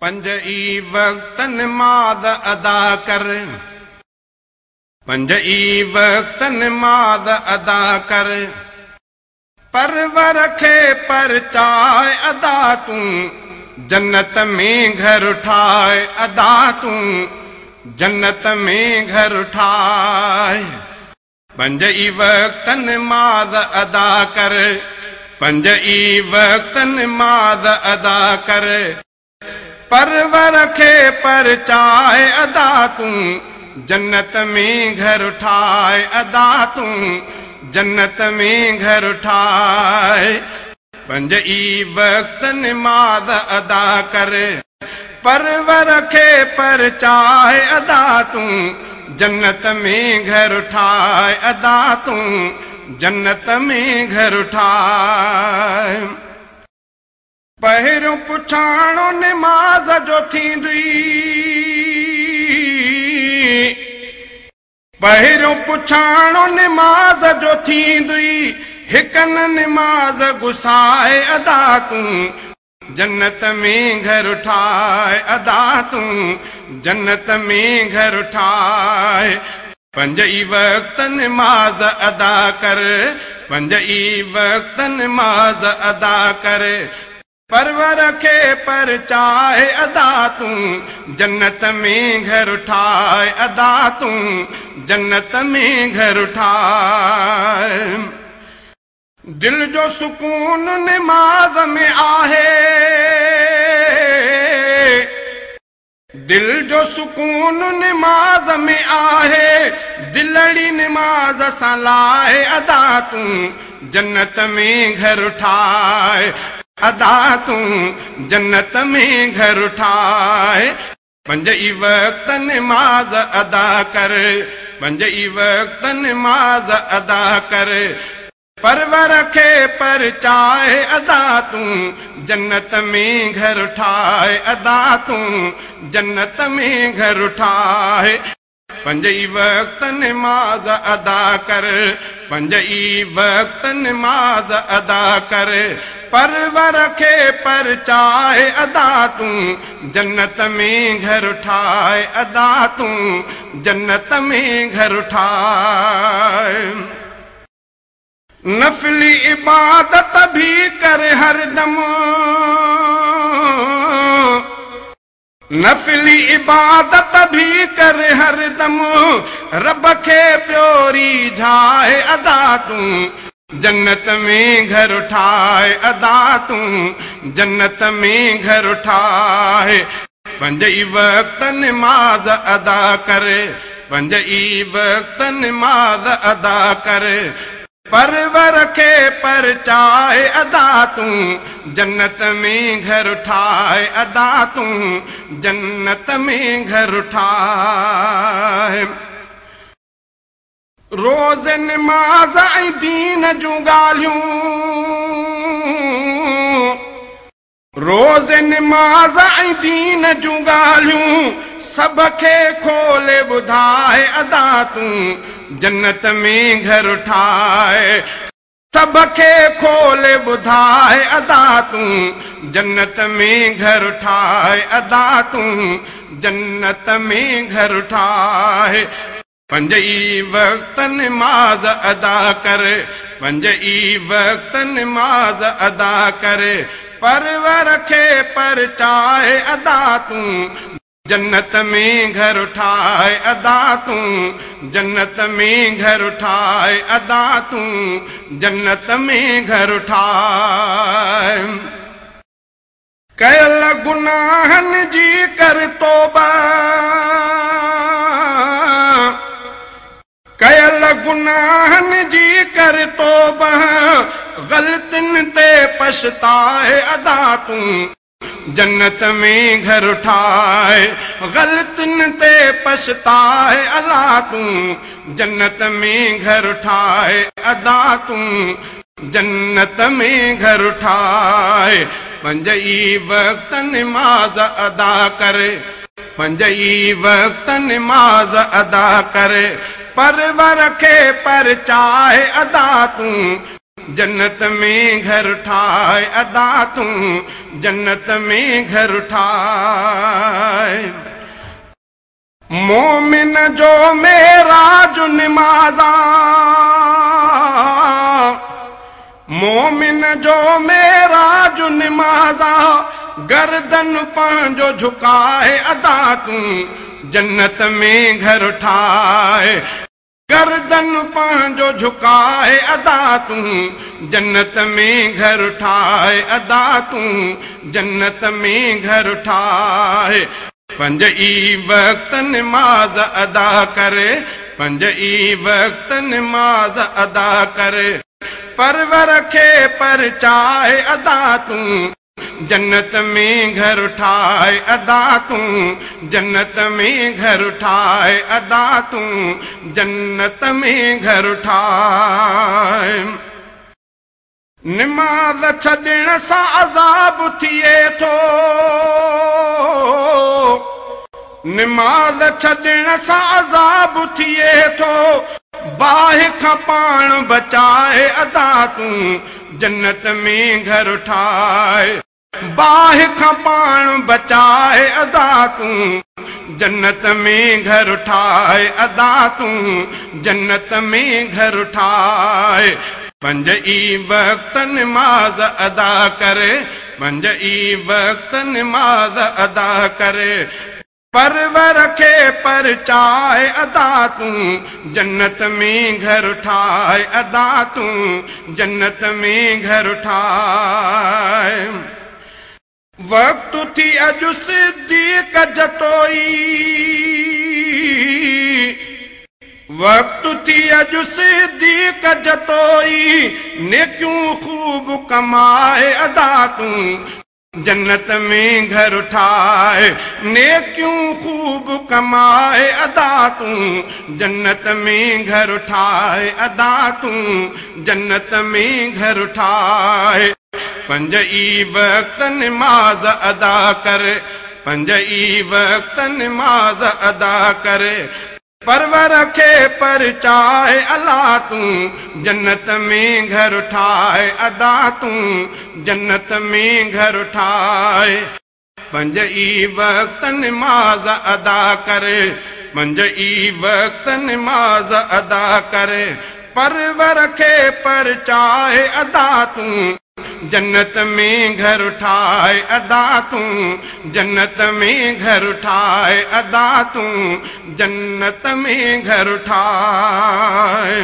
पंज ई वक्त नमाज अदा कर, पंज ई वक्त नमाज अदा कर, परवर खे परचाए अदा तू, जन्नत में घर उठाए अदा तू, जन्नत में घर उठाए। पंज ई वक्त नमाज अदा कर, पंज ई वक्त नमाज अदा कर, परवर खे परचाए अदा तू, जन्नत में घर उठाए अदा तू, जन्नत में घर उठाए। पंज ई वक्त नमाज अदा कर, परवर खे परचाए अदा तू, जन्नत में घर उठाए अदा तू, जन्नत में घर उठाए। पहिरियों पुछाणो नमाज जो थींदी, पहिरियों पुछाणो नमाज जो थींदी, हिकन नमाज गुसाए अदा तू, जन्नत में घर उठाए अदा तू, जन्नत में घर उठाए। पंज ई वक्त नमाज अदा कर, पंज ई वक्त नमाज अदा कर, परवर खे परचाए अदा तू, जन्नत में घर उठाए अदा तू, जन्नत में घर उठाए। दिल जो सुकून नमाज में आहे, दिल जो सुकून नमाज में आहे, दिलड़ी नमाज सां लाए अदा तू, जन्नत में घर उठाए अदा तू, जन्नत में घर उठाए। पंज ई वक्त नमाज अदा कर, पंज ई वक्त नमाज अदा कर, परवर खे परचाए अदा तू, जन्नत में घर उठाए अदा तू, जन्नत में घर उठाए। पंज ई वक्त नमाज अदा कर, पंज ई वक्त नमाज अदा कर, परवर खे परचाए अदा तू, जन्नत में घर उठाए अदा तू, जन्नत में घर उठाए। नफली इबादत भी कर हरदम, नफली इबादत भी कर हरदम, रब खे प्योरी झाए अदा तू, जन्नत में घर उठाए अदा तू, जन्नत में घर उठाए। पंज ई वक्त नमाज अदा कर, पंज ई वक्त नमाज अदा कर, परवर खे परचाए अदा तू, जन्नत में घर उठाए अदा तू, जन्नत में घर उठाए। रोज़ नमाज ऐं दीन जूं ॻाल्हियूं, रोज़ नमाज ऐं दीन जूं ॻाल्हियूं, सभ खे खोले ॿुधाए अदा तू, जन्नत में घर उठाए। सभ खे खोले ॿुधाए अदा तू, जन्नत में घर उठाए अदा तू, जन्नत में घर उठाए। पंज ई वक्त नमाज अदा कर, पंज ई वक्त नमाज अदा कर, परवर खे परचाए अदा तू, जन्नत में घर उठाए अदा तू, जन्नत में घर उठाए अदा तू, जन्नत में घर उठाए। कयल गुनाहन जी कर तौबा, कयल गुनाहन जी कर तौबा, गलतिन ते पछताए अदा तू, जन्नत में घर उठाए। गलतिन ते पछताए अदा तू, जन्नत में घर उठाए अदा तू, जन्नत में घर उठाए। पंज ई वक्त नमाज अदा कर, पंज ई वक्त नमाज अदा कर, परवर खे परचाए अदा तू, जन्नत में घर ठाए अदा तू जन्नत में घर ठाए। मोमिन जो मेरा जो नमाज़ा, मोमिन जो मेरा जो नमाज़ा, गर्दन पंहिंजो झुकाए अदा तू जन्नत में घर ठाए। गर्दन पंहिंजो झुकाए अदा तू जन्नत में घर ठाए अदा तू जन्नत में घर ठाए। पंज ई वक्त नमाज अदा करे, पंज ई वक्त नमाज अदा करे, परवर खे परचाए अदा तू जन्नत में घर ठाए अदा तू जन्नत में घर ठाए अदा तू जन्नत में घर ठाए। नमाज़ छॾण सां अज़ाब थिए थो, नमाज़ छॾण सां अज़ाब थिए थो, बाहि खां पाण बचाए अदा तू जन्नत में घर ठाए। बाहि खां पाण बचाए अदा तू जन्नत में घर ठाए अदा तू जन्नत में घर ठाए। पंज ई वक्त नमाज अदा करे, पंज ई वक्त नमाज अदा करे, परवर खे परचाए अदा तू जन्नत में घर ठाए अदा तू जन्नत में घर ठाए। वक्त थी अजु सिद्दीक़ जतोई, वक्त थी अजु सिद्दीक़ जतोई, नेकियूं खूब कमाए अदा तू जन्नत में घर ठाए। नेकियूं खूब कमाए अदा तू जन्नत में घर ठाए अदा तू जन्नत में घर ठाए। पंज ई वक्त नमाज अदा करे, पंज ई वक्त नमाज अदा करे, परवर खे परचाए अला तू जन्नत में घर ठाए अदा तू जन्नत में घर ठाए। पंज ई वक्त नमाज अदा करे, पंज ई वक्त नमाज अदा करे, परवर खे परचाए अदा तू जन्नत में घर ठाए अदा तू जन्नत में घर ठाए अदा तू जन्नत में घर ठाए।